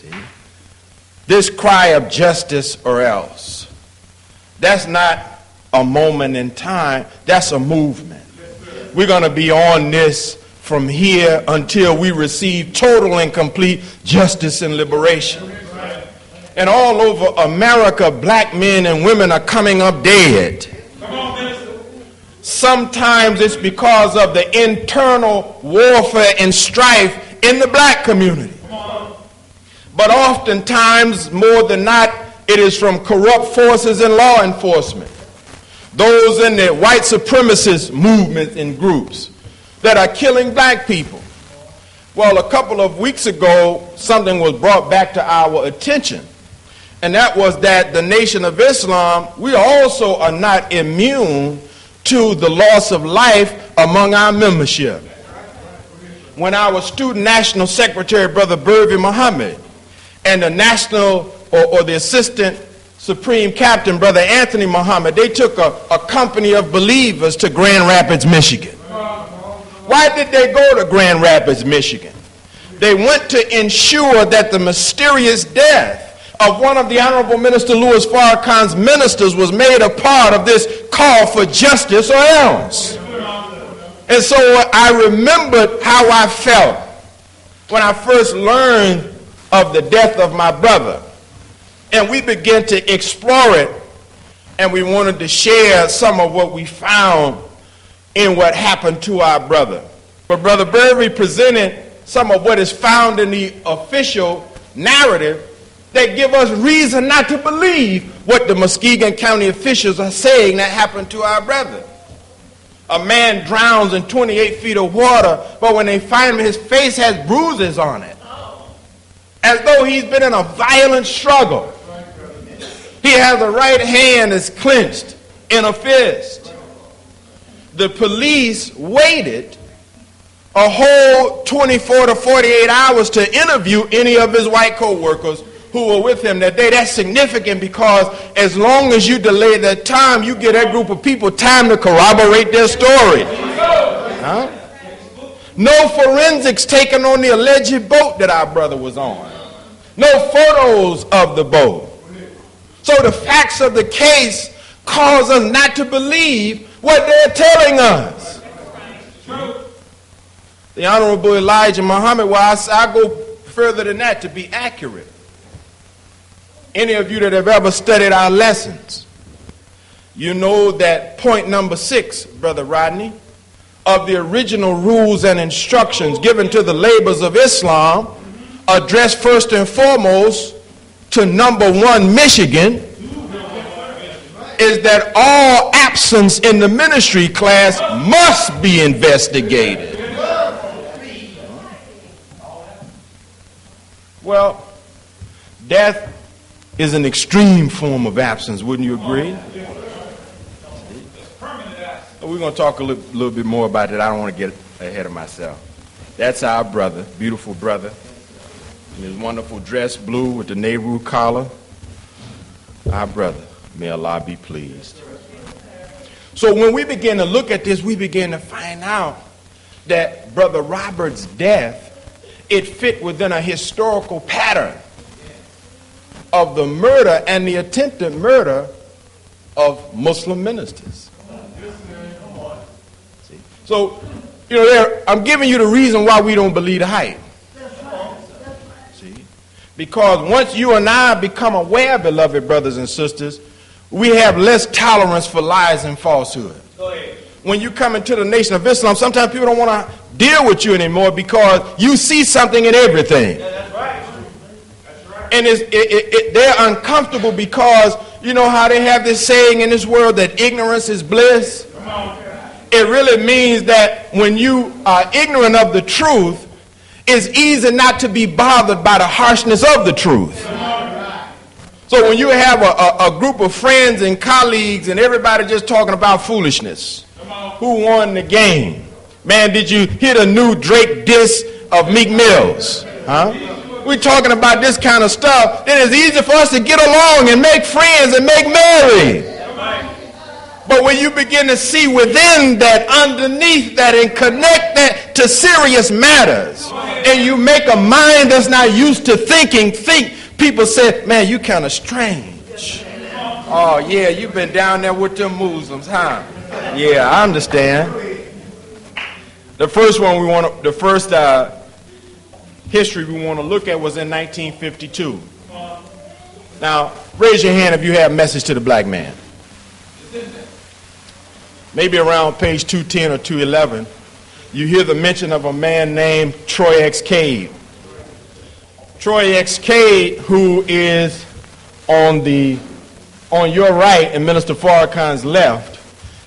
See? This cry of justice or else, that's not a moment in time, that's a movement. We're going to be on this from here until we receive total and complete justice and liberation. And all over America, black men and women are coming up dead. Sometimes it's because of the internal warfare and strife in the black community. But oftentimes, more than not, it is from corrupt forces in law enforcement. Those in the white supremacist movements and groups that are killing black people. Well, a couple of weeks ago, something was brought back to our attention. And that was that the Nation of Islam, we also are not immune to the loss of life among our membership. When our student national secretary, Brother Burvi Muhammad, and the national or the assistant supreme captain, Brother Anthony Muhammad, they took a company of believers to Grand Rapids, Michigan. Why did they go to Grand Rapids, Michigan? They went to ensure that the mysterious death of one of the Honorable Minister Louis Farrakhan's ministers was made a part of this call for justice or else. And so I remembered how I felt when I first learned of the death of my brother. And we began to explore it, and we wanted to share some of what we found in what happened to our brother. But Brother Burvey presented some of what is found in the official narrative that give us reason not to believe what the Muskegon County officials are saying that happened to our brother. A man drowns in 28 feet of water, but when they find him, his face has bruises on it, as though he's been in a violent struggle. He has a right hand that's clenched in a fist. The police waited a whole 24 to 48 hours to interview any of his white co-workers who were with him that day. That's significant because as long as you delay that time, you give that group of people time to corroborate their story. Huh? No forensics taken on the alleged boat that our brother was on. No photos of the boat. So the facts of the case cause us not to believe what they're telling us. The Honorable Elijah Muhammad, well, I go further than that to be accurate. Any of you that have ever studied our lessons, you know that point number 6, Brother Rodney, of the original rules and instructions given to the labors of Islam addressed first and foremost to number 1, Michigan, is that all absence in the ministry class must be investigated. Well, death is an extreme form of absence, wouldn't you agree? We're going to talk a little bit more about it. I don't want to get ahead of myself. That's our brother, beautiful brother, in his wonderful dress, blue with the Nehru collar. Our brother, may Allah be pleased. So when we begin to look at this, we begin to find out that Brother Robert's death, it fit within a historical pattern of the murder and the attempted murder of Muslim ministers. See? So, you know, I'm giving you the reason why we don't believe the hype. See? Because once you and I become aware, beloved brothers and sisters, we have less tolerance for lies and falsehood. When you come into the Nation of Islam, sometimes people don't want to deal with you anymore because you see something in everything. Yeah, that's right. And they're uncomfortable because you know how they have this saying in this world that ignorance is bliss? It really means that when you are ignorant of the truth, it's easy not to be bothered by the harshness of the truth. So when you have a group of friends and colleagues and everybody just talking about foolishness, who won the game? Man, did you hear the new Drake diss of Meek Mills? Huh? We're talking about this kind of stuff. Then it's easy for us to get along and make friends and make merry. But when you begin to see within that, underneath that, and connect that, to serious matters and you make a mind that's not used to thinking, people say, man, you kind of strange. Oh, yeah, you've been down there with them Muslims, huh? Yeah, I understand. The first history we want to look at was in 1952. Now, raise your hand if you have a message to the black man. Maybe around page 210 or 211, you hear the mention of a man named Troy X. Cade. Troy X. Cade, who is on your right and Minister Farrakhan's left,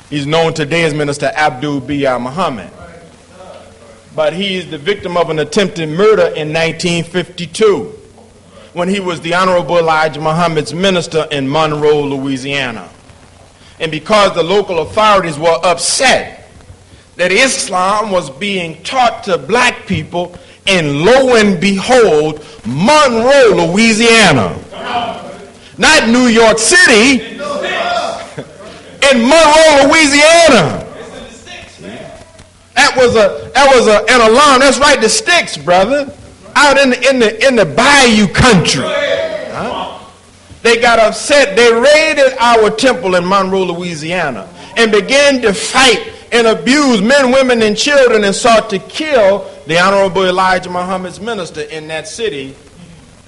he's known today as Minister Abdul Biya Muhammad. But he is the victim of an attempted murder in 1952 when he was the Honorable Elijah Muhammad's minister in Monroe, Louisiana. And because the local authorities were upset that Islam was being taught to black people in, lo and behold, Monroe, Louisiana. Not New York City, in Monroe, Louisiana. That was an alarm. That's right, the sticks, brother. Out in the bayou country. Huh? They got upset. They raided our temple in Monroe, Louisiana, and began to fight and abuse men, women, and children, and sought to kill the Honorable Elijah Muhammad's minister in that city,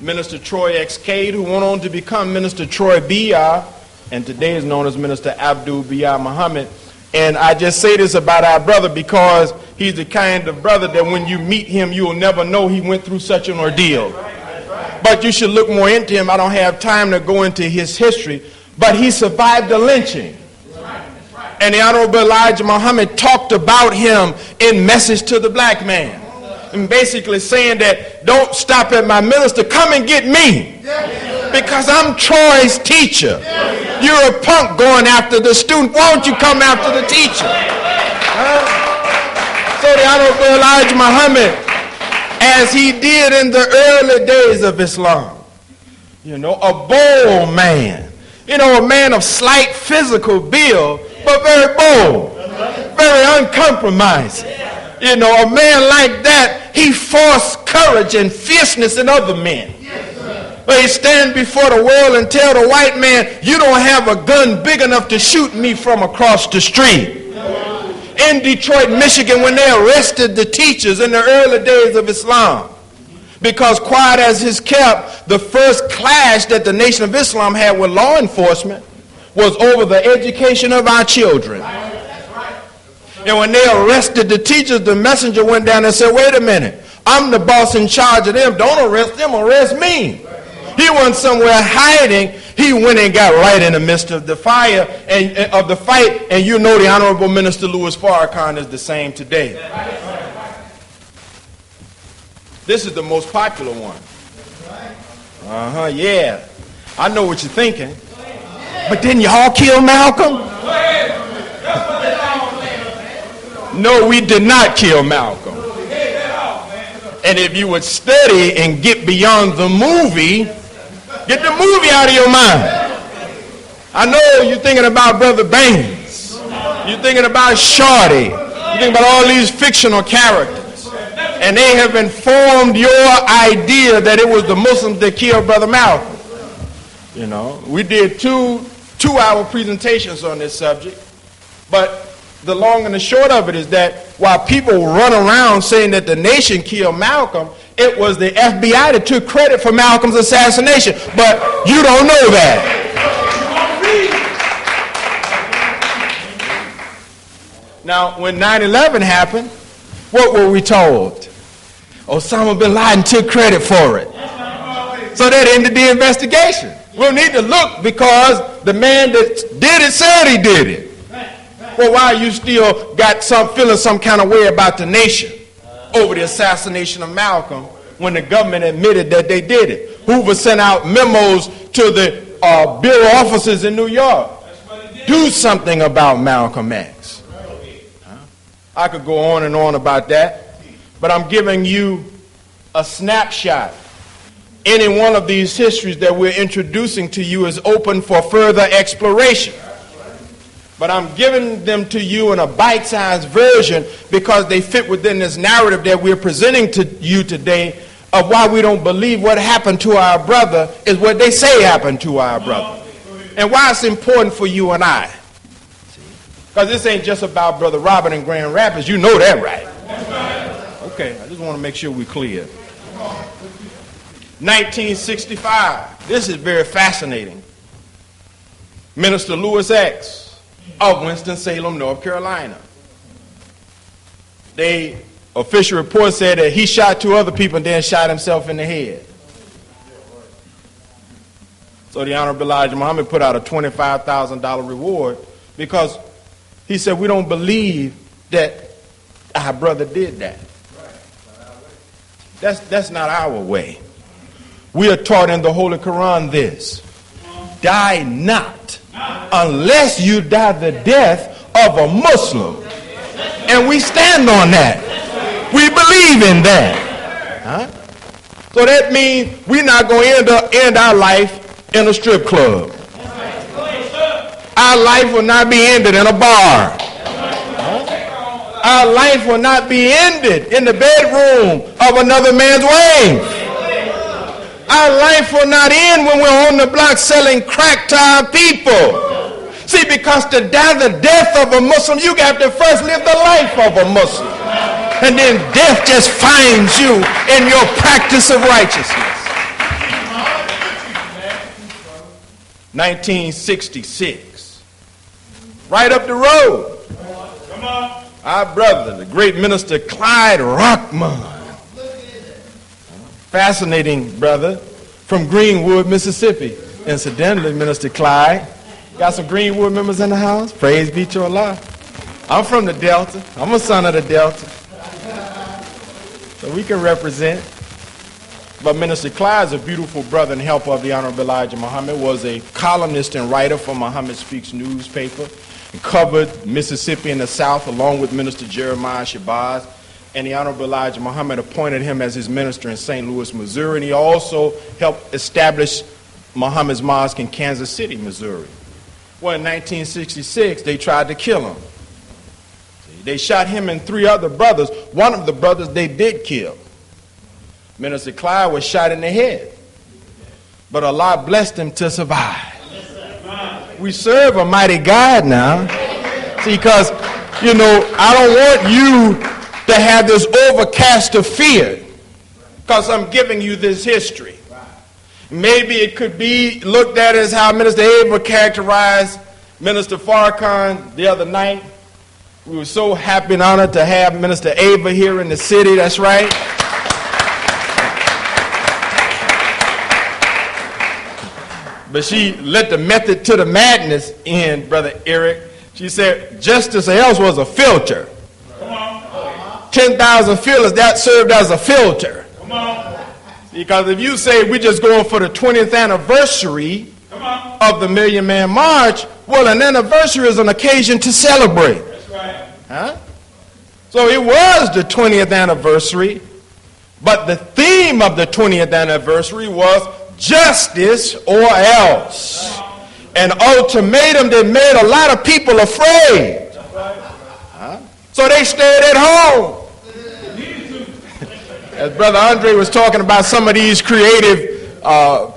Minister Troy X. Cade, who went on to become Minister Troy Biya, and today is known as Minister Abdul Biya Muhammad. And I just say this about our brother because he's the kind of brother that when you meet him, you'll never know he went through such an ordeal. But you should look more into him. I don't have time to go into his history, but he survived the lynching. And the Honorable Elijah Muhammad talked about him in Message to the Black Man. And basically saying that don't stop at my minister, come and get me. Because I'm Troy's teacher. You're a punk going after the student. Why don't you come after the teacher? So the Honorable Elijah Muhammad, as he did in the early days of Islam, a bold man, a man of slight physical build, but very bold, very uncompromising. A man like that, he forced courage and fierceness in other men. But he stand before the world and tell the white man, you don't have a gun big enough to shoot me from across the street. In Detroit, Michigan, when they arrested the teachers in the early days of Islam, because quiet as is kept, the first clash that the Nation of Islam had with law enforcement was over the education of our children. And when they arrested the teachers, the messenger went down and said, wait a minute, I'm the boss in charge of them. Don't arrest them, arrest me. He wasn't somewhere hiding. He went and got right in the midst of the fire and of the fight. And the Honorable Minister Louis Farrakhan is the same today. This is the most popular one. Yeah. I know what you're thinking. But didn't y'all kill Malcolm? No, we did not kill Malcolm. And if you would study and get beyond the movie, get the movie out of your mind. I know you're thinking about Brother Baines. You're thinking about Shorty. You're thinking about all these fictional characters. And they have informed your idea that it was the Muslims that killed Brother Malcolm. We did two-hour presentations on this subject. But the long and the short of it is that while people run around saying that the nation killed Malcolm, it was the FBI that took credit for Malcolm's assassination. But you don't know that. Now, when 9/11 happened, what were we told? Osama bin Laden took credit for it. So that ended the investigation. We'll need to look because the man that did it said he did it. Well, why you still feeling some kind of way about the nation over the assassination of Malcolm when the government admitted that they did it? Hoover sent out memos to the bureau officers in New York. Do something about Malcolm X. I could go on and on about that, but I'm giving you a snapshot. Any one of these histories that we're introducing to you is open for further exploration. But I'm giving them to you in a bite-sized version because they fit within this narrative that we're presenting to you today of why we don't believe what happened to our brother is what they say happened to our brother. And why it's important for you and I. Because this ain't just about Brother Robert in Grand Rapids. You know that, right? Okay, I just want to make sure we're clear. 1965. This is very fascinating. Minister Lewis X of Winston-Salem, North Carolina. The official report said that he shot 2 other people and then shot himself in the head. So the Honorable Elijah Muhammad put out a $25,000 reward because he said, we don't believe that our brother did that. That's not our way. We are taught in the Holy Quran this: die not unless you die the death of a Muslim. And we stand on that. We believe in that. So that means we're not going to end our life in a strip club. Our life will not be ended in a bar. Our life will not be ended in the bedroom of another man's wife. Our life will not end when we're on the block selling crack to our people. See, because to die the death of a Muslim, you got to first live the life of a Muslim. And then death just finds you in your practice of righteousness. 1966. Right up the road. Our brother, the great minister Clyde Rockman. Fascinating brother from Greenwood, Mississippi. Incidentally, Minister Clyde, got some Greenwood members in the house? Praise be to Allah. I'm from the Delta. I'm a son of the Delta. So we can represent. But Minister Clyde is a beautiful brother and helper of the Honorable Elijah Muhammad, was a columnist and writer for Muhammad Speaks newspaper, and covered Mississippi in the South along with Minister Jeremiah Shabazz. And the Honorable Elijah Muhammad appointed him as his minister in St. Louis, Missouri. And he also helped establish Muhammad's Mosque in Kansas City, Missouri. Well, in 1966, they tried to kill him. They shot him and 3 other brothers. One of the brothers they did kill. Minister Clyde was shot in the head. But Allah blessed him to survive. We serve a mighty God now. See, because, you know, I don't want you to have this overcast of fear, because I'm giving you this history. Maybe it could be looked at as how Minister Ava characterized Minister Farrakhan the other night. We were so happy and honored to have Minister Ava here in the city. That's right. But she let the method to the madness in, Brother Eric. She said Justice Else was a filter. 10,000 fillers, that served as a filter. Because if you say we're just going for the 20th anniversary of the Million Man March, well, an anniversary is an occasion to celebrate. That's right. So it was the 20th anniversary, but the theme of the 20th anniversary was justice or else. An ultimatum that made a lot of people afraid. So they stayed at home. As Brother Andre was talking about some of these creative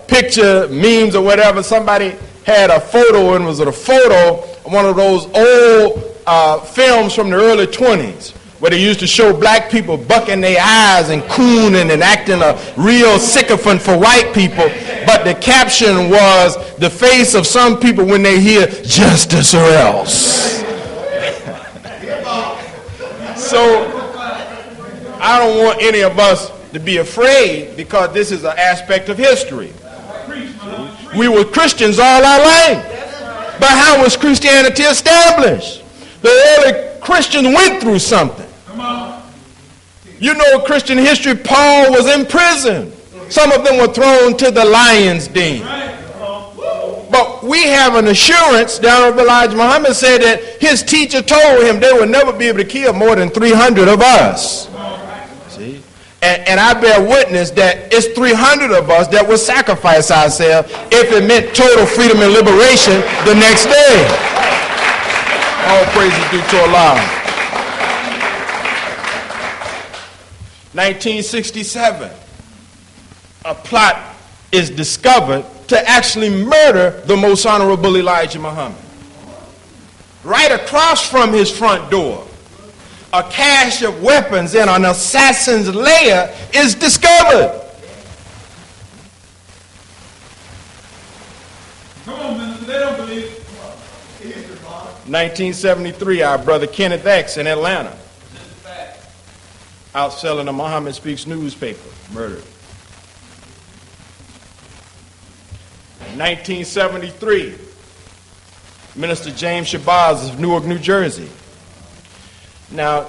picture memes or whatever, somebody had a photo, and it was a photo of one of those old films from the early 20s where they used to show black people bucking their eyes and cooning and acting a real sycophant for white people. But the caption was the face of some people when they hear justice or else. So I don't want any of us to be afraid, because this is an aspect of history. We were Christians all our life. But how was Christianity established? The early Christians went through something. You know, Christian history, Paul was in prison. Some of them were thrown to the lion's den. But we have an assurance, the Honorable Elijah Muhammad said that his teacher told him they would never be able to kill more than 300 of us. See? And I bear witness that it's 300 of us that will sacrifice ourselves if it meant total freedom and liberation the next day. All praises due to Allah. 1967, a plot is discovered to actually murder the Most Honorable Elijah Muhammad. Right across from his front door, a cache of weapons in an assassin's lair is discovered. Come on, minister, they don't believe it. 1973, our brother Kenneth X in Atlanta, out selling a Muhammad Speaks newspaper, murdered. 1973, Minister James Shabazz of Newark, New Jersey. Now,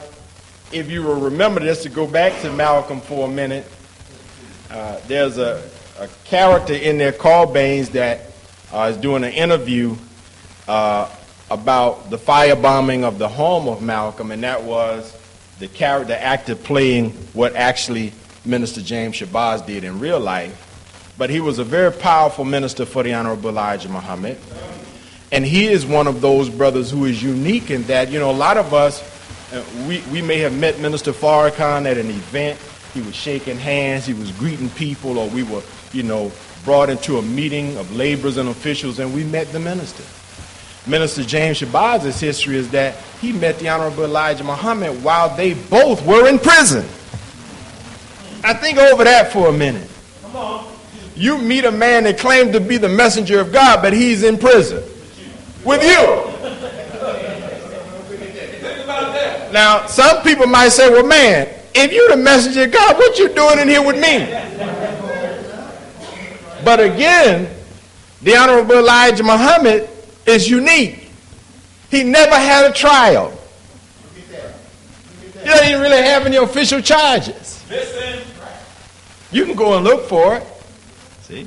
if you will remember this, to go back to Malcolm for a minute, there's a character in there called Baines that is doing an interview about the firebombing of the home of Malcolm, and that was the character actor playing what actually Minister James Shabazz did in real life. But he was a very powerful minister for the Honorable Elijah Muhammad. And he is one of those brothers who is unique in that, a lot of us, we may have met Minister Farrakhan at an event. He was shaking hands, he was greeting people, or we were, brought into a meeting of laborers and officials, and we met the minister. Minister James Shabazz's history is that he met the Honorable Elijah Muhammad while they both were in prison. I think over that for a minute. Come on. You meet a man that claimed to be the messenger of God, but he's in prison with you. Now, some people might say, well, man, if you're the messenger of God, what you doing in here with me? But again, the Honorable Elijah Muhammad is unique. He never had a trial. He doesn't even really have any official charges. You can go and look for it. See?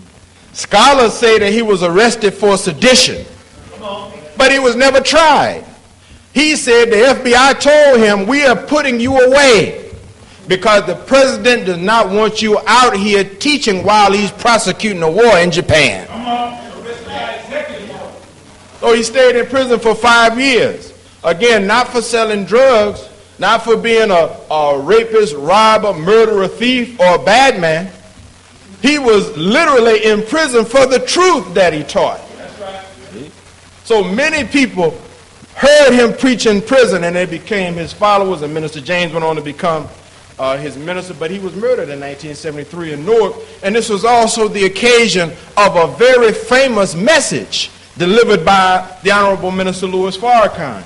Scholars say that he was arrested for sedition, but he was never tried. He said the FBI told him, we are putting you away because the president does not want you out here teaching while he's prosecuting a war in Japan. So he stayed in prison for 5 years. Again, not for selling drugs, not for being a rapist, robber, murderer, thief, or a bad man. He was literally in prison for the truth that he taught. That's right. So many people heard him preach in prison, and they became his followers, and Minister James went on to become his minister, but he was murdered in 1973 in Newark, and this was also the occasion of a very famous message delivered by the Honorable Minister Louis Farrakhan,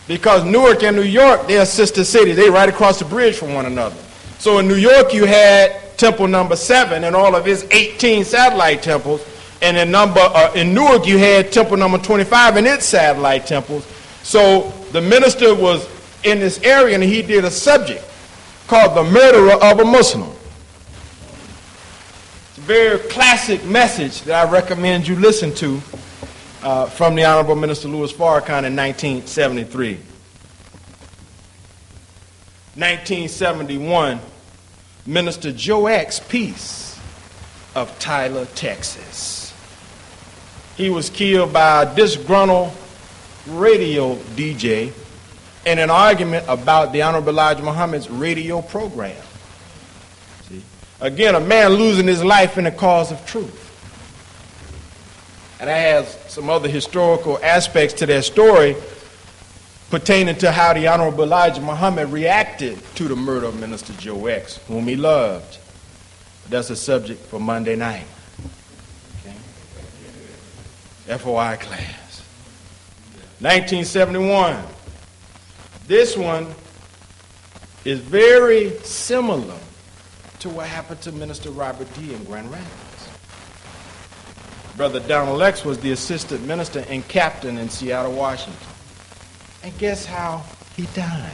because Newark and New York, they are sister cities. They're right across the bridge from one another. So in New York, you had Temple number 7 and all of his 18 satellite temples, and in Newark, you had Temple number 25 and its satellite temples. So the minister was in this area, and he did a subject called The Murderer of a Muslim. It's a very classic message that I recommend you listen to from the Honorable Minister Louis Farrakhan in 1973. 1971, Minister Joe X. Peace of Tyler, Texas. He was killed by a disgruntled radio DJ in an argument about the Honorable Elijah Muhammad's radio program. See? Again, a man losing his life in the cause of truth. And that has some other historical aspects to their story pertaining to how the Honorable Elijah Muhammad reacted to the murder of Minister Joe X, whom he loved. That's a subject for Monday night. Okay? FOI class. 1971. This one is very similar to what happened to Minister Robert D. in Grand Rapids. Brother Donald X was the assistant minister and captain in Seattle, Washington. And guess how he died?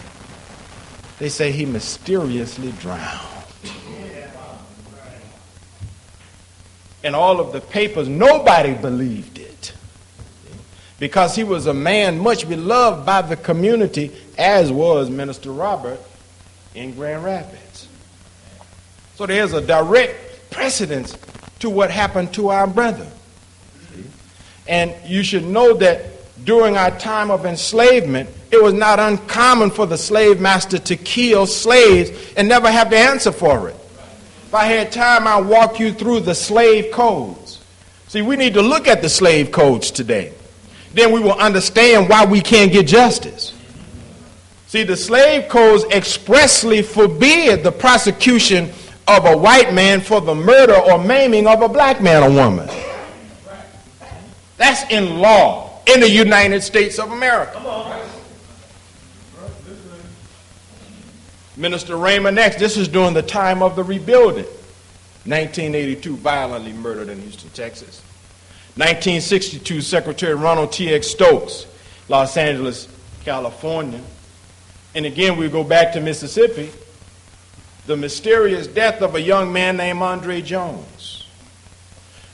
They say he mysteriously drowned. In all of the papers, nobody believed it, because he was a man much beloved by the community, as was Minister Robert in Grand Rapids. So there's a direct precedence to what happened to our brother. And you should know that during our time of enslavement, it was not uncommon for the slave master to kill slaves and never have to answer for it. If I had time, I'll walk you through the slave codes. See, we need to look at the slave codes today. Then we will understand why we can't get justice. See, the slave codes expressly forbid the prosecution of a white man for the murder or maiming of a black man or woman. That's in law in the United States of America. Minister Raymond X, this is during the time of the rebuilding. 1982, violently murdered in Houston, Texas. 1962, Secretary Ronald T.X. Stokes, Los Angeles, California. And again, we go back to Mississippi. The mysterious death of a young man named Andre Jones.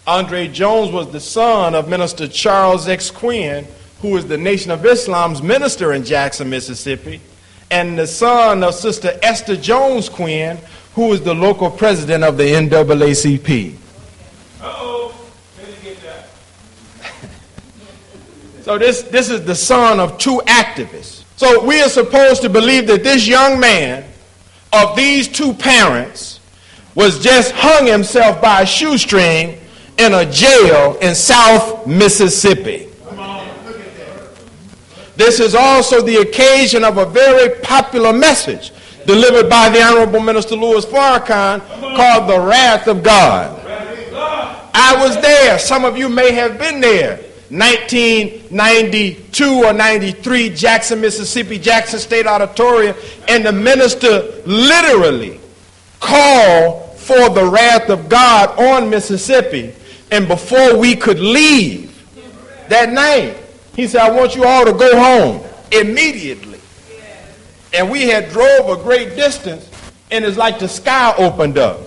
Andre Jones was the son of Minister Charles X. Quinn, who is the Nation of Islam's minister in Jackson, Mississippi, and the son of Sister Esther Jones Quinn, who is the local president of the NAACP. Didn't get that. So this is the son of two activists. So we are supposed to believe that this young man of these two parents was just hung himself by a shoestring in a jail in South Mississippi. This is also the occasion of a very popular message delivered by the Honorable Minister Louis Farrakhan called The Wrath of God. I was there. Some of you may have been there. 1992 or 93, Jackson, Mississippi, Jackson State Auditorium, and the minister literally called for the wrath of God on Mississippi. And before we could leave that night, he said, I want you all to go home immediately. And we had drove a great distance, and it's like the sky opened up.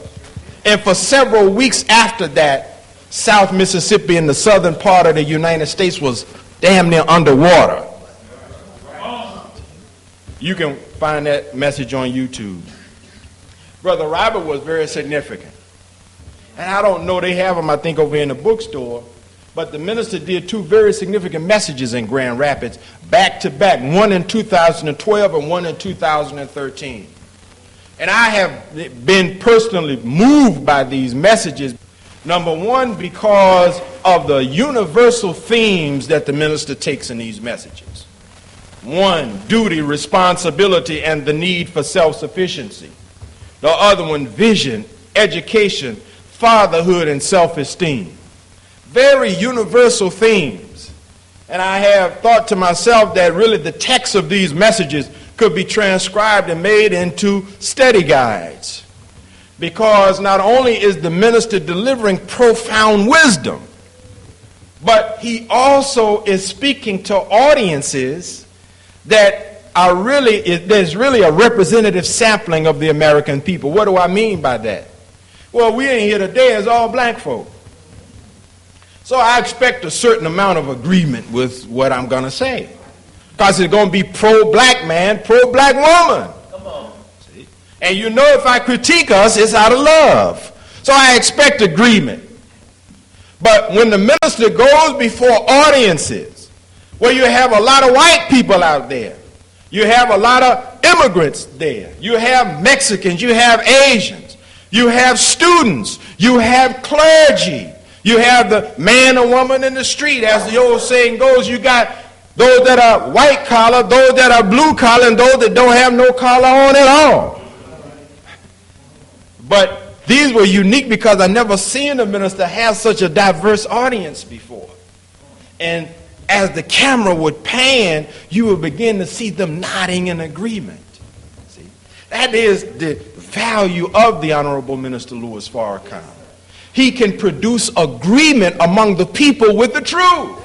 And for several weeks after that, South Mississippi in the southern part of the United States was damn near underwater. You can find that message on YouTube. Brother Robert was very significant. And I don't know, they have them, I think, over in the bookstore. But the minister did two very significant messages in Grand Rapids, back to back, one in 2012 and one in 2013. And I have been personally moved by these messages. Number one, because of the universal themes that the minister takes in these messages. One, duty, responsibility, and the need for self-sufficiency. The other one, vision, education, fatherhood, and self-esteem. Very universal themes. And I have thought to myself that really the text of these messages could be transcribed and made into study guides. Because not only is the minister delivering profound wisdom, but he also is speaking to audiences that are really, there's really a representative sampling of the American people. What do I mean by that? Well, we ain't here today as all black folk. So I expect a certain amount of agreement with what I'm going to say. Because it's going to be pro-black man, pro-black woman. Come on. See? And you know if I critique us, it's out of love. So I expect agreement. But when the minister goes before audiences, where you have a lot of white people out there, you have a lot of immigrants there, you have Mexicans, you have Asians, you have students, you have clergy, you have the man or woman in the street. As the old saying goes, you got those that are white collar, those that are blue collar, and those that don't have no collar on at all. But these were unique because I never seen a minister have such a diverse audience before. And as the camera would pan, you would begin to see them nodding in agreement. See, that is the value of the Honorable Minister Louis Farrakhan. He can produce agreement among the people with the truth.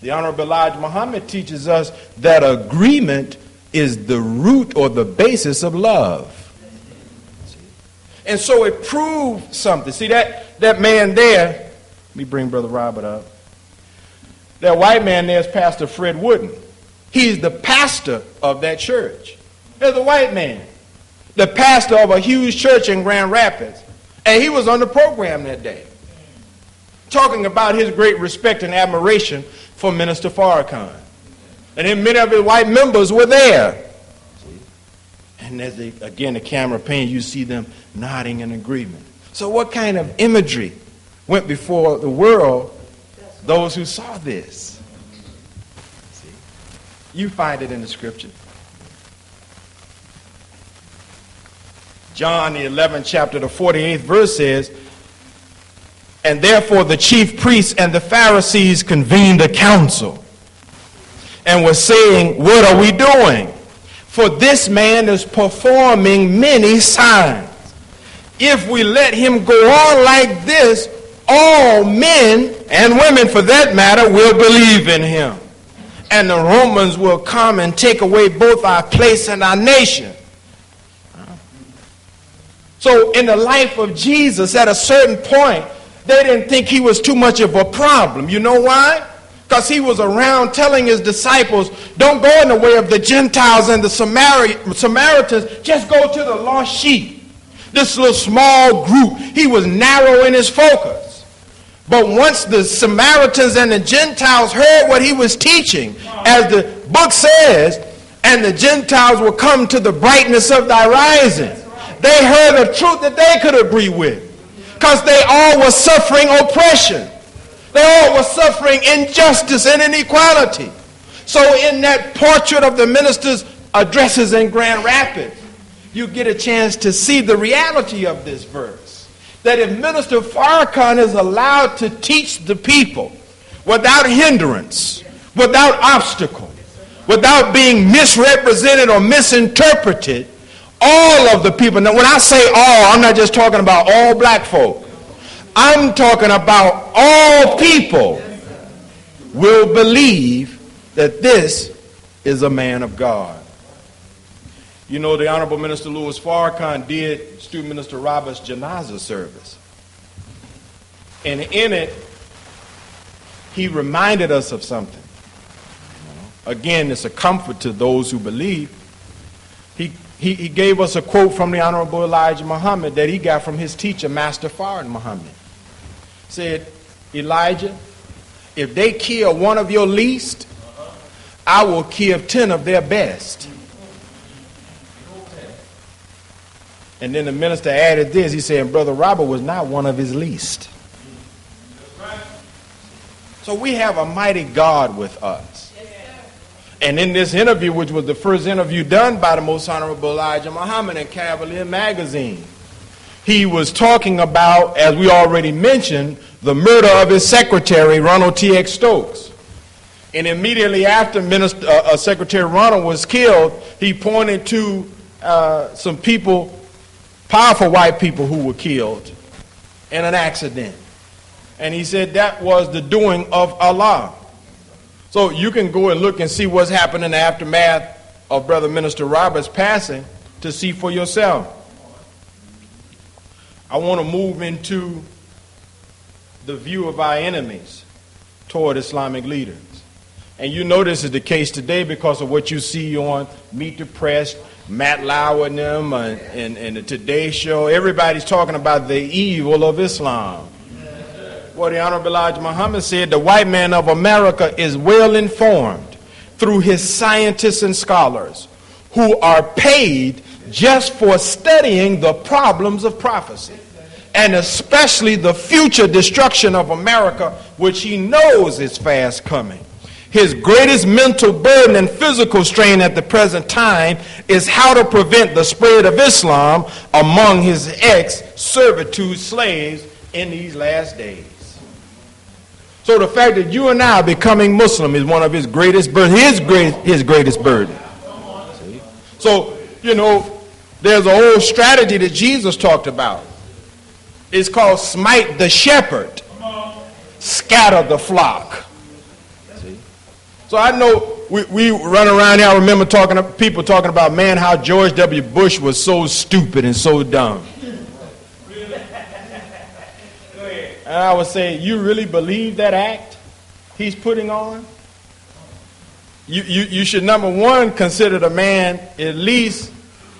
The Honorable Elijah Muhammad teaches us that agreement is the root or the basis of love. And so it proved something. See, that man there, let me bring Brother Robert up. That white man there is Pastor Fred Wooden. He's the pastor of that church. There's a white man, the pastor of a huge church in Grand Rapids. And he was on the program that day. talking about his great respect and admiration for Minister Farrakhan. And then many of his white members were there. And as they, again, the camera pans, you see them nodding in agreement. So what kind of imagery went before the world, those who saw this? See? You find it in the scripture. John, the 11th chapter, the 48th verse says, and therefore the chief priests and the Pharisees convened a council and were saying, what are we doing? For this man is performing many signs. If we let him go on like this, all men and women for that matter will believe in him. And the Romans will come and take away both our place and our nation. So in the life of Jesus, at a certain point, they didn't think he was too much of a problem. You know why? Because he was around telling his disciples, don't go in the way of the Gentiles and the Samaritans, just go to the lost sheep. This little small group, he was narrow in his focus. But once the Samaritans and the Gentiles heard what he was teaching, as the book says, and the Gentiles will come to the brightness of thy rising, they heard a truth that they could agree with. Because they all were suffering oppression. They all were suffering injustice and inequality. So in that portrait of the minister's addresses in Grand Rapids, you get a chance to see the reality of this verse. That if Minister Farrakhan is allowed to teach the people without hindrance, without obstacle, without being misrepresented or misinterpreted, all of the people, now when I say all, I'm not just talking about all black folk. I'm talking about all people will believe that this is a man of God. You know, the Honorable Minister Louis Farrakhan did Student Minister Roberts' Janazah service. And in it, he reminded us of something. Again, it's a comfort to those who believe. He gave us a quote from the Honorable Elijah Muhammad that he got from his teacher, Master Farad Muhammad. Said, Elijah, if they kill one of your least, I will kill 10 of their best. And then the minister added this. He said, Brother Robert was not one of his least. So we have a mighty God with us. And in this interview, which was the first interview done by the Most Honorable Elijah Muhammad in Cavalier magazine, he was talking about, as we already mentioned, the murder of his secretary, Ronald T.X. Stokes. And immediately after Secretary Ronald was killed, he pointed to some people, powerful white people who were killed in an accident. And he said that was the doing of Allah. So you can go and look and see what's happened in the aftermath of Brother Minister Roberts' passing to see for yourself. I want to move into the view of our enemies toward Islamic leaders. And you know this is the case today because of what you see on Meet the Press, Matt Lauer and them, and the Today Show. Everybody's talking about the evil of Islam. Well, the Honorable Elijah Muhammad said the white man of America is well informed through his scientists and scholars who are paid just for studying the problems of prophecy, and especially the future destruction of America, which he knows is fast coming. His greatest mental burden and physical strain at the present time is how to prevent the spread of Islam among his ex-servitude slaves in these last days. So the fact that you and I are becoming Muslim is one of his greatest burden, his greatest burden. See? So, you know, there's a whole strategy that Jesus talked about. It's called smite the shepherd, scatter the flock. See? So I know we run around here, I remember people talking about, man, how George W. Bush was so stupid and so dumb. And I would say, you really believe that act he's putting on? You should, number one, consider the man at least,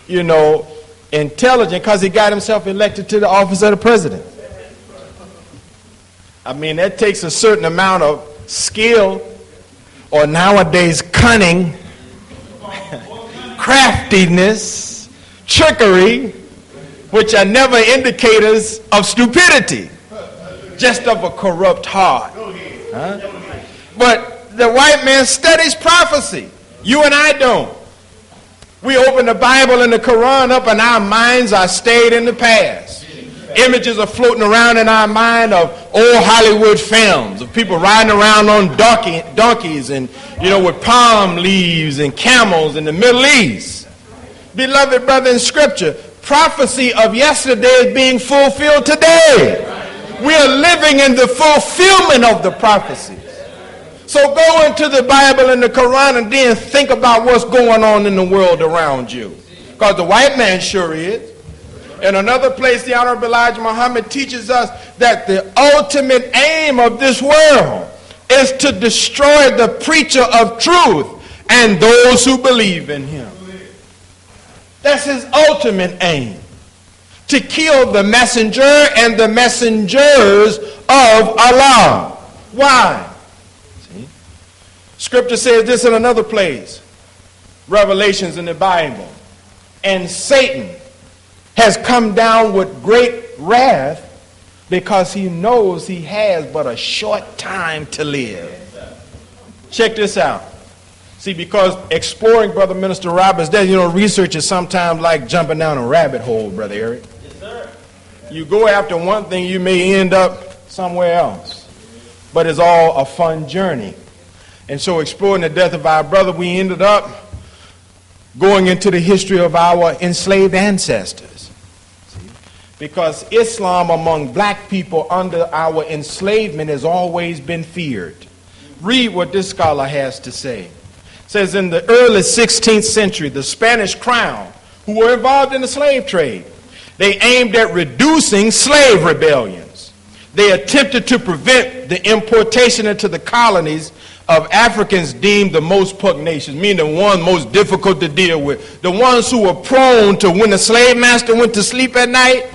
you know, intelligent because he got himself elected to the office of the president. I mean, that takes a certain amount of skill, or nowadays cunning, craftiness, trickery, which are never indicators of stupidity, just of a corrupt heart. Huh? But the white man studies prophecy. You and I don't. We open the Bible and the Quran up and our minds are stayed in the past. Images are floating around in our mind of old Hollywood films, of people riding around on donkeys and, with palm leaves and camels in the Middle East. Beloved brother, in Scripture, prophecy of yesterday is being fulfilled today. We are living in the fulfillment of the prophecies. So go into the Bible and the Quran and then think about what's going on in the world around you. Because the white man sure is. In another place, the Honorable Elijah Muhammad teaches us that the ultimate aim of this world is to destroy the preacher of truth and those who believe in him. That's his ultimate aim. To kill the messenger and the messengers of Allah. Why? See? Scripture says this in another place. Revelations in the Bible. And Satan has come down with great wrath because he knows he has but a short time to live. Check this out. See, because exploring, Brother Minister Roberts, research is sometimes like jumping down a rabbit hole, Brother Eric. Yes, sir. You go after one thing, you may end up somewhere else. But it's all a fun journey. And so exploring the death of our brother, we ended up going into the history of our enslaved ancestors. Because Islam among black people under our enslavement has always been feared. Read what this scholar has to say. It says in the early 16th century, the Spanish crown, who were involved in the slave trade, they aimed at reducing slave rebellions. They attempted to prevent the importation into the colonies of Africans deemed the most pugnacious, meaning the one most difficult to deal with. The ones who were prone to, when the slave master went to sleep at night,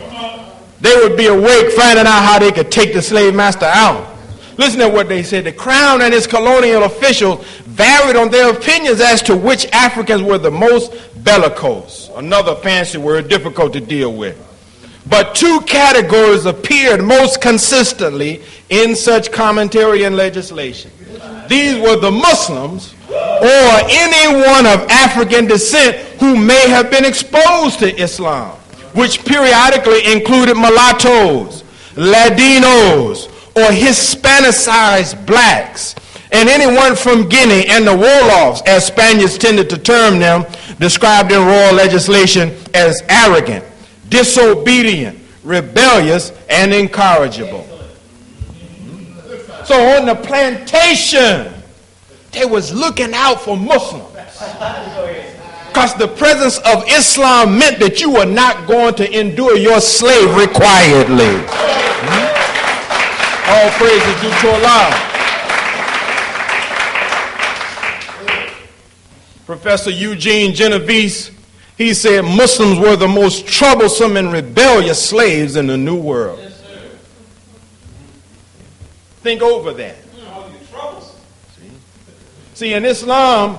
they would be awake finding out how they could take the slave master out. Listen to what they said. The crown and its colonial officials varied on their opinions as to which Africans were the most bellicose. Another fancy word, difficult to deal with. But two categories appeared most consistently in such commentary and legislation. These were the Muslims or anyone of African descent who may have been exposed to Islam, which periodically included mulattoes, Ladinos, or Hispanicized blacks, and anyone from Guinea and the Wolofs, as Spaniards tended to term them, described in royal legislation as arrogant, disobedient, rebellious, and incorrigible. So on the plantation, they was looking out for Muslims. Because the presence of Islam meant that you were not going to endure your slavery quietly. All praise is due to Allah. Professor Eugene Genovese, he said Muslims were the most troublesome and rebellious slaves in the New World. Think over that. See, in Islam,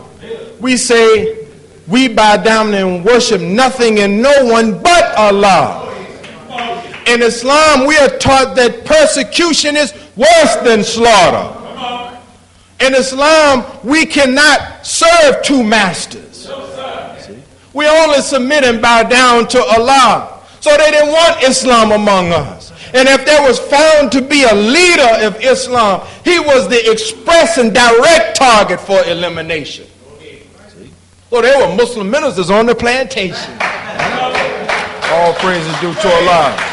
we say we bow down and worship nothing and no one but Allah. In Islam, we are taught that persecution is worse than slaughter. In Islam, we cannot serve two masters. We only submit and bow down to Allah. So they didn't want Islam among us. And if there was found to be a leader of Islam, he was the express and direct target for elimination. So there were Muslim ministers on the plantation. All praise is due to Allah.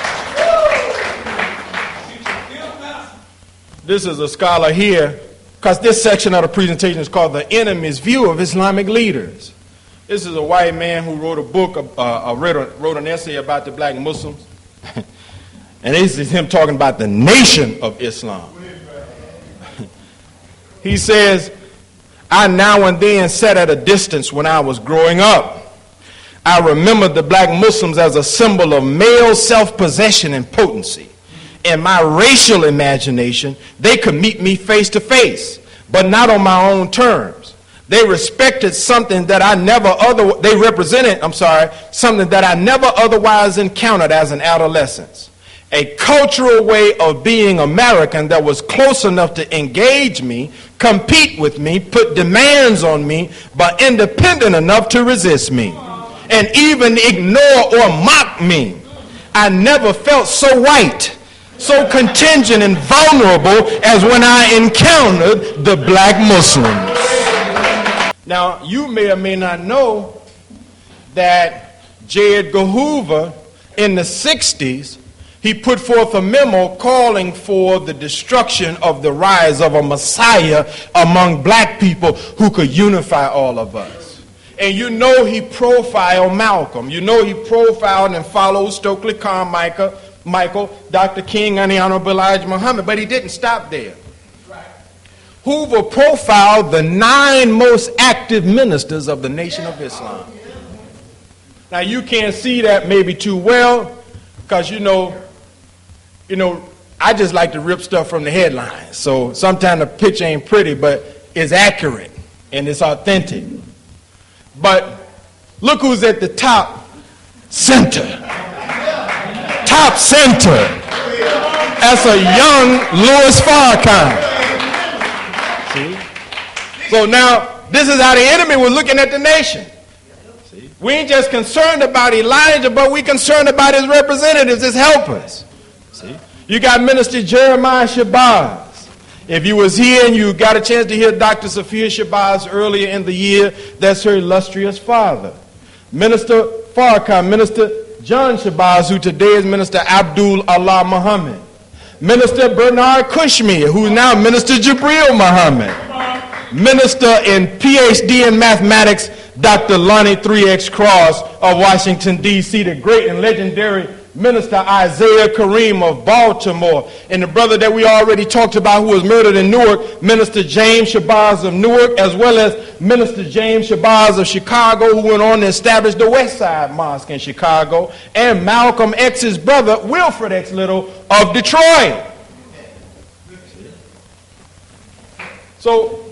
This is a scholar here, because this section of the presentation is called The Enemy's View of Islamic Leaders. This is a white man who wrote a book, wrote an essay about the black Muslims. And this is him talking about the nation of Islam. He says, I now and then sat at a distance when I was growing up. I remembered the black Muslims as a symbol of male self-possession and potency. in my racial imagination, they could meet me face to face, but not on my own terms. They respected something that they represented, something that I never otherwise encountered as an adolescent. A cultural way of being American that was close enough to engage me, compete with me, put demands on me, but independent enough to resist me, and even ignore or mock me. I never felt so white, so contingent and vulnerable as when I encountered the black Muslims. Now, you may or may not know that J. Edgar Hoover in the 60s, he put forth a memo calling for the destruction of the rise of a Messiah among black people who could unify all of us. And you know he profiled Malcolm. You know he profiled and followed Stokely Carmichael, Dr. King, and the Honorable Elijah Muhammad, but he didn't stop there. Hoover profiled the 9 most active ministers of the Nation of Islam. Now you can't see that maybe too well, because you know, I just like to rip stuff from the headlines. So sometimes the picture ain't pretty, but it's accurate and it's authentic. But look who's at the top center. Top center. That's a young Louis Farrakhan. See? So now, this is how the enemy was looking at the nation. See? We ain't just concerned about Elijah, but we concerned about his representatives, his helpers. See? You got Minister Jeremiah Shabazz. If you was here and you got a chance to hear Dr. Sophia Shabazz earlier in the year, that's her illustrious father. Minister Farrakhan, Minister John Shabazz, who today is Minister Abdul Allah Muhammad. Minister Bernard Kushmir, who is now Minister Jabril Muhammad. Minister in PhD in mathematics, Dr. Lonnie 3X Cross of Washington, D.C., the great and legendary Minister Isaiah Kareem of Baltimore, and the brother that we already talked about who was murdered in Newark, Minister James Shabazz of Newark, as well as Minister James Shabazz of Chicago, who went on to establish the West Side Mosque in Chicago, and Malcolm X's brother, Wilfred X. Little of Detroit. So,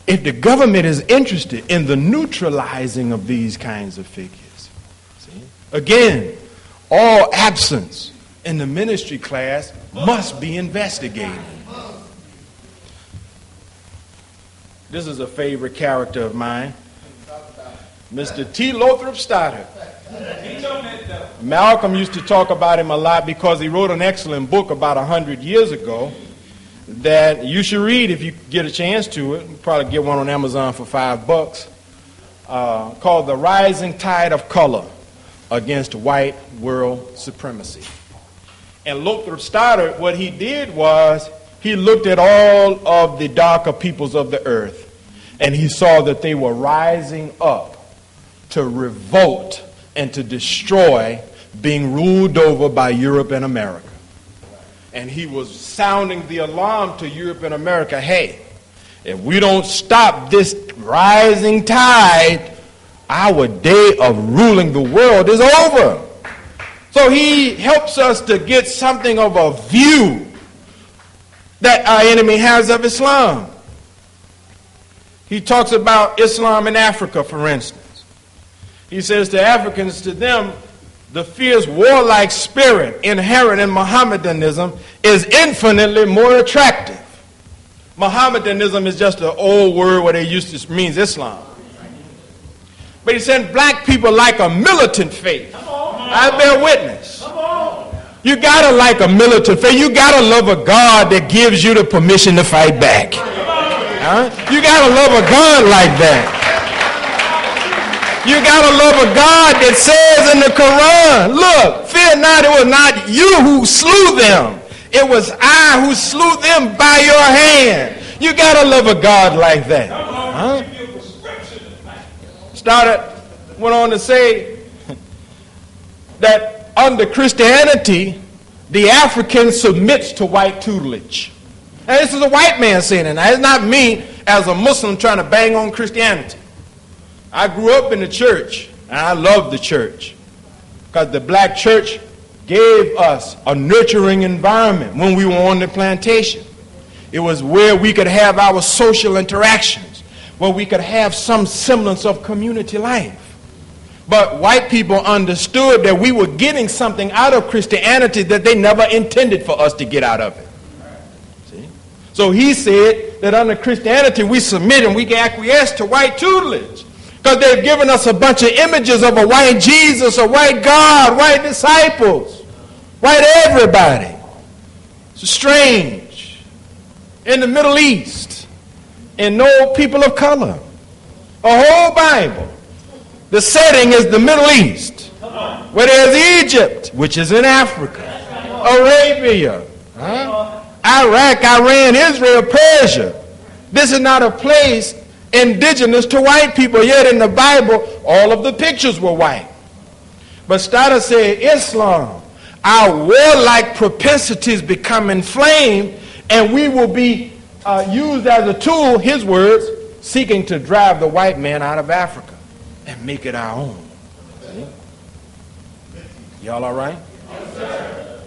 if the government is interested in the neutralizing of these kinds of figures, see, again, all absence in the ministry class must be investigated. This is a favorite character of mine, Mr. T. Lothrop Stoddard. Malcolm used to talk about him a lot because he wrote an excellent book about 100 years ago that you should read if you get a chance to it. You'll probably get one on Amazon for $5, called The Rising Tide of Color Against White World Supremacy. And Lothrop Stoddard, what he did was he looked at all of the darker peoples of the earth and he saw that they were rising up to revolt and to destroy being ruled over by Europe and America. And he was sounding the alarm to Europe and America, hey, if we don't stop this rising tide, our day of ruling the world is over. So he helps us to get something of a view that our enemy has of Islam. He talks about Islam in Africa, for instance. He says to Africans, to them, the fierce warlike spirit inherent in Mohammedanism is infinitely more attractive. Mohammedanism is just an old word where they used to means Islam. But he said black people like a militant faith. I bear witness. You gotta like a militant faith. You gotta love a God that gives you the permission to fight back. Huh? You gotta love a God like that. You gotta love a God that says in the Quran, look, fear not, it was not you who slew them. It was I who slew them by your hand. You gotta love a God like that. Huh? Went on to say that under Christianity, the African submits to white tutelage. And this is a white man saying it. Now, it's not me as a Muslim trying to bang on Christianity. I grew up in the church, and I love the church. Because the black church gave us a nurturing environment when we were on the plantation. It was where we could have our social interactions, where we could have some semblance of community life. But white people understood that we were getting something out of Christianity that they never intended for us to get out of it. See? So he said that under Christianity we submit and we acquiesce to white tutelage because they've given us a bunch of images of a white Jesus, a white God, white disciples, white everybody. It's strange. In the Middle East, and no people of color. A whole Bible. The setting is the Middle East, where there's Egypt, which is in Africa, Arabia, Iraq, Iran, Israel, Persia. This is not a place indigenous to white people, yet in the Bible, all of the pictures were white. But Stoddard said, Islam, our warlike propensities become inflamed, and we will be used as a tool, his words, seeking to drive the white man out of Africa and make it our own. See? Y'all all right? Yes, sir.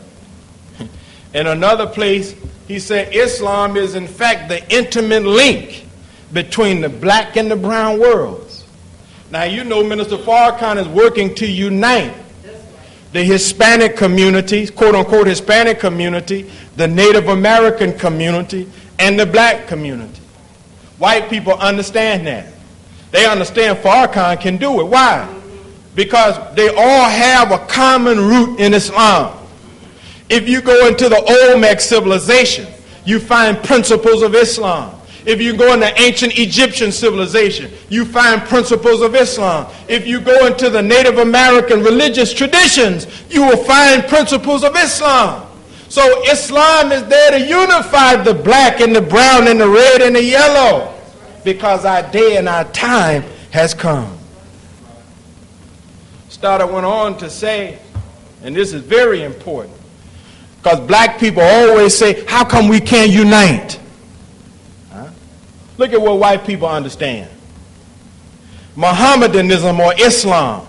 In another place, he said Islam is in fact the intimate link between the black and the brown worlds. Now you know Minister Farrakhan is working to unite the Hispanic community, quote-unquote Hispanic community, the Native American community, and the black community. White people understand that. They understand Farrakhan can do it. Why? Because they all have a common root in Islam. If you go into the Olmec civilization, you find principles of Islam. If you go into ancient Egyptian civilization, you find principles of Islam. If you go into the Native American religious traditions, you will find principles of Islam. So Islam is there to unify the black and the brown and the red and the yellow, because our day and our time has come. Stoddard went on to say, and this is very important, because black people always say, how come we can't unite? Look at what white people understand. Mohammedanism or Islam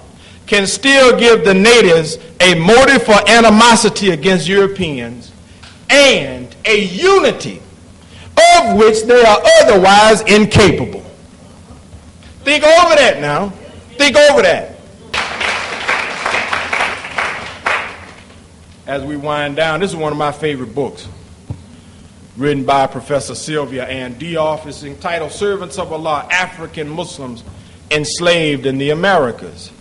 can still give the natives a motive for animosity against Europeans and a unity of which they are otherwise incapable. Think over that now. Think over that. As we wind down, this is one of my favorite books, written by Professor Sylvia Ann Dioff. It's entitled Servants of Allah, African Muslims Enslaved in the Americas.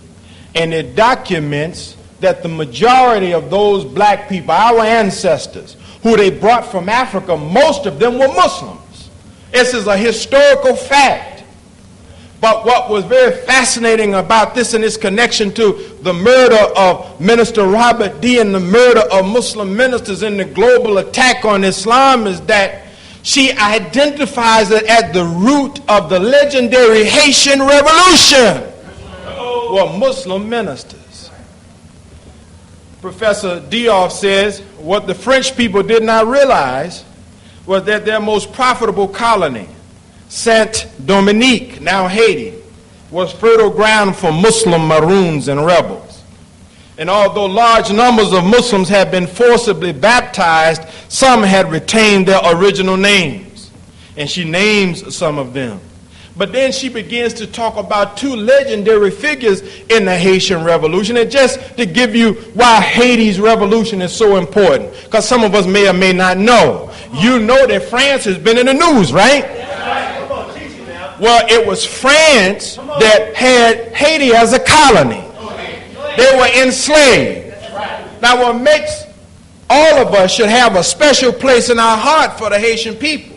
And it documents that the majority of those black people, our ancestors, who they brought from Africa, most of them were Muslims. This is a historical fact. But what was very fascinating about this and its connection to the murder of Minister Robert D. and the murder of Muslim ministers in the global attack on Islam is that she identifies it at the root of the legendary Haitian Revolution were Muslim ministers. Professor Dioff says what the French people did not realize was that their most profitable colony, Saint-Dominique, now Haiti, was fertile ground for Muslim maroons and rebels. And although large numbers of Muslims had been forcibly baptized, some had retained their original names. And she names some of them. But then she begins to talk about two legendary figures in the Haitian Revolution. And just to give you why Haiti's revolution is so important, because some of us may or may not know. You know that France has been in the news, right? Well, it was France that had Haiti as a colony. They were enslaved. Now, what makes all of us should have a special place in our heart for the Haitian people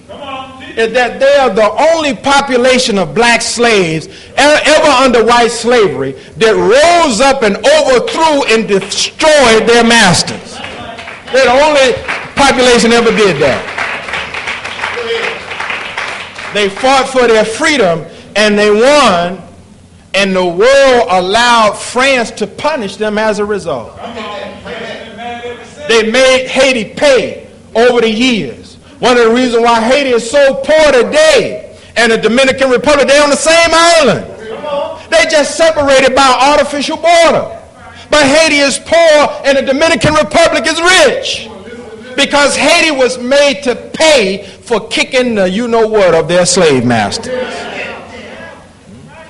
is that they are the only population of black slaves ever under white slavery that rose up and overthrew and destroyed their masters. They're the only population ever did that. They fought for their freedom and they won, and the world allowed France to punish them as a result. They made Haiti pay over the years. One of the reasons why Haiti is so poor today, and the Dominican Republic, they're on the same island. They just separated by an artificial border. But Haiti is poor and the Dominican Republic is rich. Because Haiti was made to pay for kicking the you-know-what of their slave masters.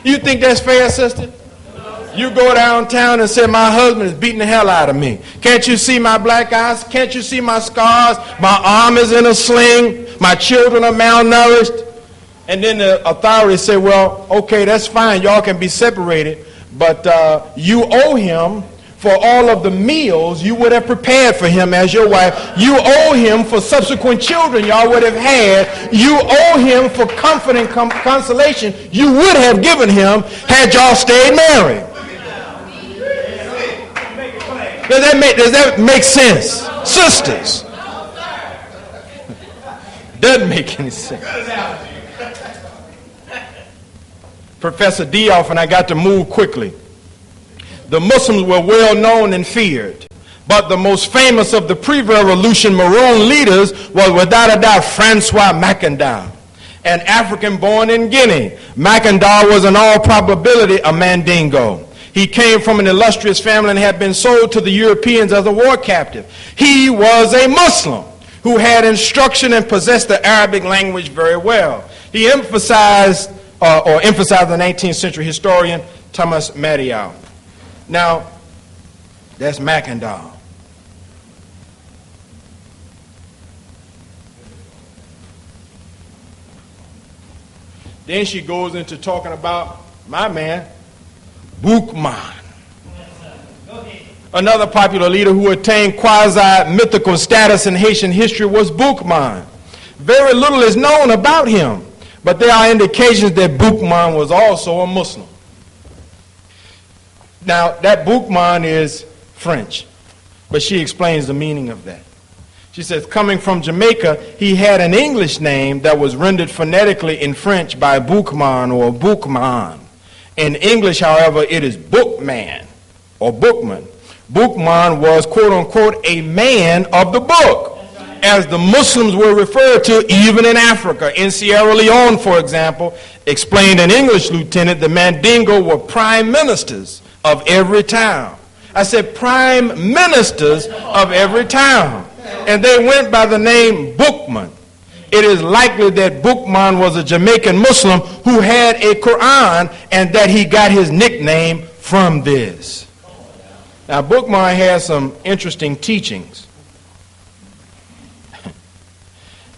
You think that's fair, sister? You go downtown and say, my husband is beating the hell out of me. Can't you see my black eyes? Can't you see my scars? My arm is in a sling. My children are malnourished. And then the authorities say, well, okay, that's fine. Y'all can be separated. But you owe him for all of the meals you would have prepared for him as your wife. You owe him for subsequent children y'all would have had. You owe him for comfort and consolation you would have given him had y'all stayed married. Does that make sense? Sisters. Doesn't make any sense. Professor Dione and I got to move quickly. The Muslims were well known and feared, but the most famous of the pre-revolution Maroon leaders was without a doubt Francois Mackendal, an African born in Guinea. Mackendal was in all probability a Mandingo. He came from an illustrious family and had been sold to the Europeans as a war captive. He was a Muslim who had instruction and possessed the Arabic language very well. He emphasized the 19th century historian Thomas Madiau. Now, that's Mackendal. Then she goes into talking about my man, Boukman. Another popular leader who attained quasi-mythical status in Haitian history was Boukman. Very little is known about him, but there are indications that Boukman was also a Muslim. Now, that Boukman is French, but she explains the meaning of that. She says, coming from Jamaica, he had an English name that was rendered phonetically in French by Boukman or Boukman. In English, however, it is Bookman or Bookman. Boukman was, quote unquote, a man of the book, as the Muslims were referred to even in Africa. In Sierra Leone, for example, explained an English lieutenant, the Mandingo were prime ministers of every town. I said prime ministers of every town. And they went by the name Bookman. It is likely that Bookman was a Jamaican Muslim who had a Quran and that he got his nickname from this. Now, Bookman has some interesting teachings.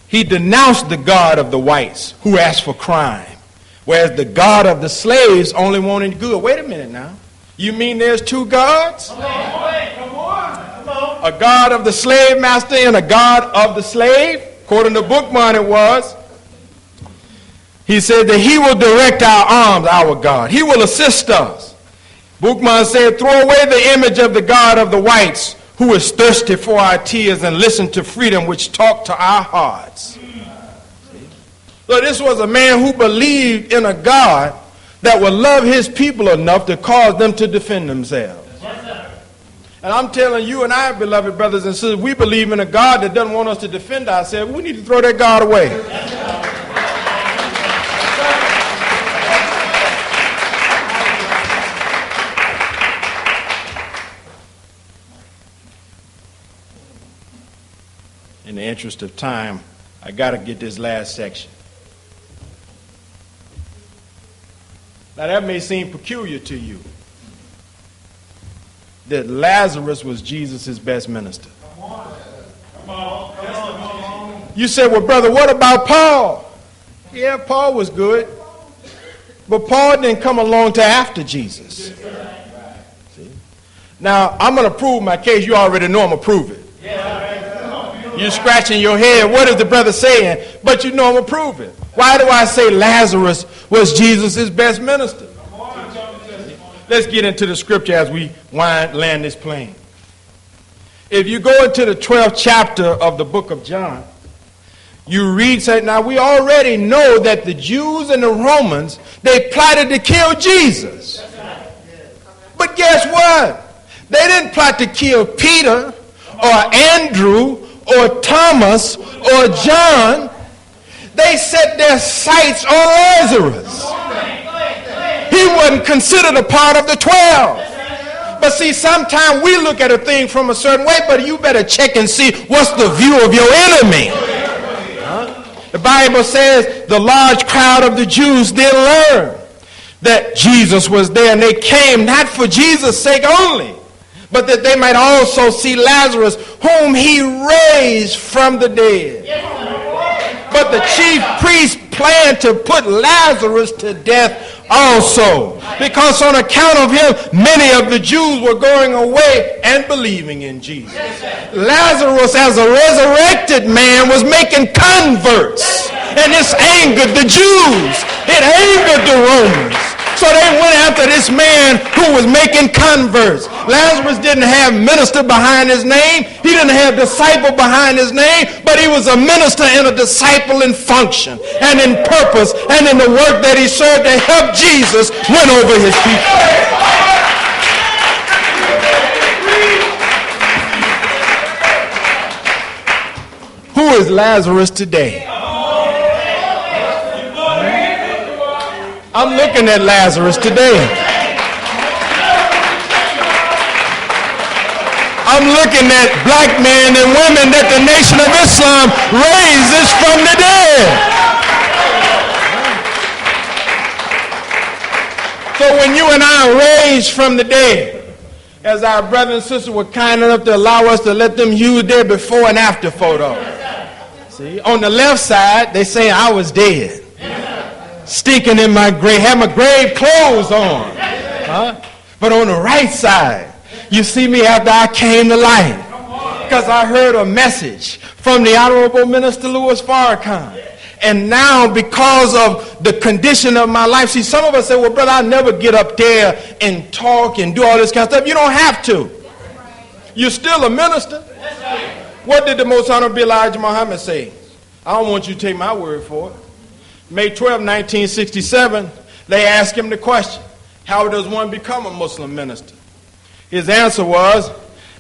He denounced the God of the whites who asked for crime, whereas the God of the slaves only wanted good. Wait a minute now. You mean there's two gods? Come on. A God of the slave master and a God of the slave? According to Bookman it was. He said that he will direct our arms, our God. He will assist us. Bookman said, throw away the image of the God of the whites who is thirsty for our tears and listen to freedom which talk to our hearts. So this was a man who believed in a God that would love his people enough to cause them to defend themselves. And I'm telling you and I, beloved brothers and sisters, we believe in a God that doesn't want us to defend ourselves. We need to throw that God away. In the interest of time, I got to get this last section. Now that may seem peculiar to you, that Lazarus was Jesus' best minister. Come on. You said, well, brother, what about Paul? Yeah, Paul was good. But Paul didn't come along till after Jesus. See? Now, I'm going to prove my case. You already know I'm going to prove it. You're scratching your head. What is the brother saying? But you know I'm going to prove it. Why do I say Lazarus was Jesus' best minister? Let's get into the scripture as we land this plane. If you go into the 12th chapter of the book of John, you read, now we already know that the Jews and the Romans, they plotted to kill Jesus. But guess what? They didn't plot to kill Peter or Andrew or Thomas or John. They set their sights on Lazarus. He wasn't considered a part of the 12. But see, sometimes we look at a thing from a certain way, but you better check and see what's the view of your enemy. The Bible says the large crowd of the Jews did learn that Jesus was there, and they came not for Jesus' sake only, but that they might also see Lazarus, whom he raised from the dead. But the chief priest planned to put Lazarus to death also, because on account of him, many of the Jews were going away and believing in Jesus. Lazarus, as a resurrected man, was making converts, and this angered the Jews. It angered the Romans. So they went after this man who was making converts. Lazarus didn't have minister behind his name. He didn't have disciple behind his name, but he was a minister and a disciple in function and in purpose and in the work that he served to help Jesus win over his people. Who is Lazarus today? I'm looking at Lazarus today. I'm looking at black men and women that the Nation of Islam raises from the dead. So when you and I are raised from the dead, as our brothers and sisters were kind enough to allow us to let them use their before and after photo. See, on the left side, they say I was dead. Stinking in my grave, had my grave clothes on. But on the right side, you see me after I came to life. Because I heard a message from the Honorable Minister Louis Farrakhan. And now, because of the condition of my life, see, some of us say, well, brother, I'll never get up there and talk and do all this kind of stuff. You don't have to. You're still a minister. What did the Most Honorable Elijah Muhammad say? I don't want you to take my word for it. May 12, 1967, they asked him the question, how does one become a Muslim minister? His answer was,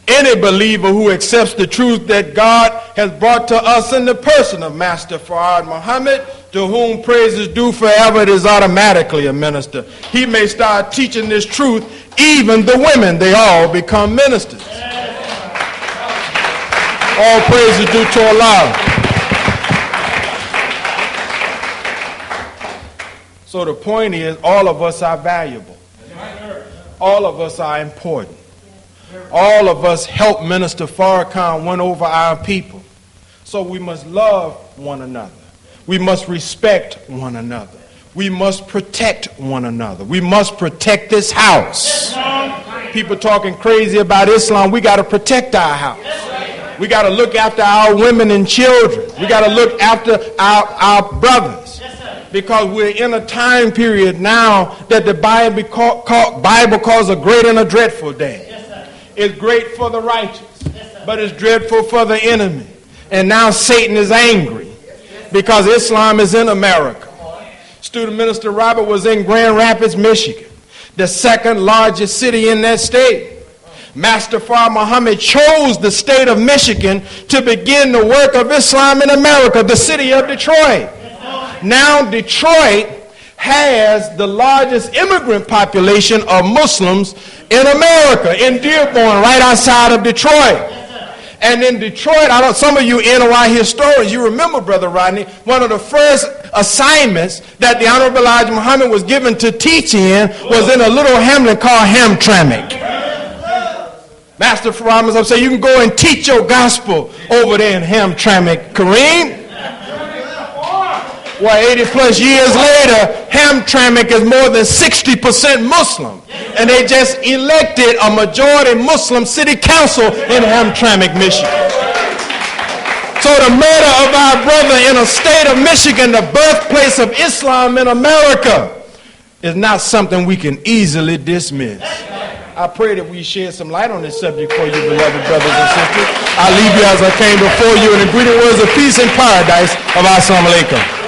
any believer who accepts the truth that God has brought to us in the person of Master Farad Muhammad, to whom praise is due forever, is automatically a minister. He may start teaching this truth, even the women, they all become ministers. All praise is due to Allah. So the point is, all of us are valuable. All of us are important. All of us help Minister Farrakhan win over our people. So we must love one another. We must respect one another. We must protect one another. We must protect this house. People talking crazy about Islam, we got to protect our house. We got to look after our women and children. We got to look after our brothers. Because we're in a time period now that the Bible calls a great and a dreadful day. It's great for the righteous, but it's dreadful for the enemy. And now Satan is angry because Islam is in America. Student Minister Robert was in Grand Rapids, Michigan, the second largest city in that state. Master Farad Muhammad chose the state of Michigan to begin the work of Islam in America, the city of Detroit. Now Detroit has the largest immigrant population of Muslims in America, in Dearborn, right outside of Detroit. And in Detroit, some of you NOI historians, you remember, Brother Rodney, one of the first assignments that the Honorable Elijah Muhammad was given to teach in was in a little hamlet called Hamtramck. Master Farad Muhammad said, you can go and teach your gospel over there in Hamtramck, Kareem. Well, 80 plus years later, Hamtramck is more than 60% Muslim. And they just elected a majority Muslim city council in Hamtramck, Michigan. So the murder of our brother in a state of Michigan, the birthplace of Islam in America, is not something we can easily dismiss. I pray that we shed some light on this subject for you, beloved brothers and sisters. I leave you as I came before you in the greeting words of peace and paradise of Assalamu alaikum.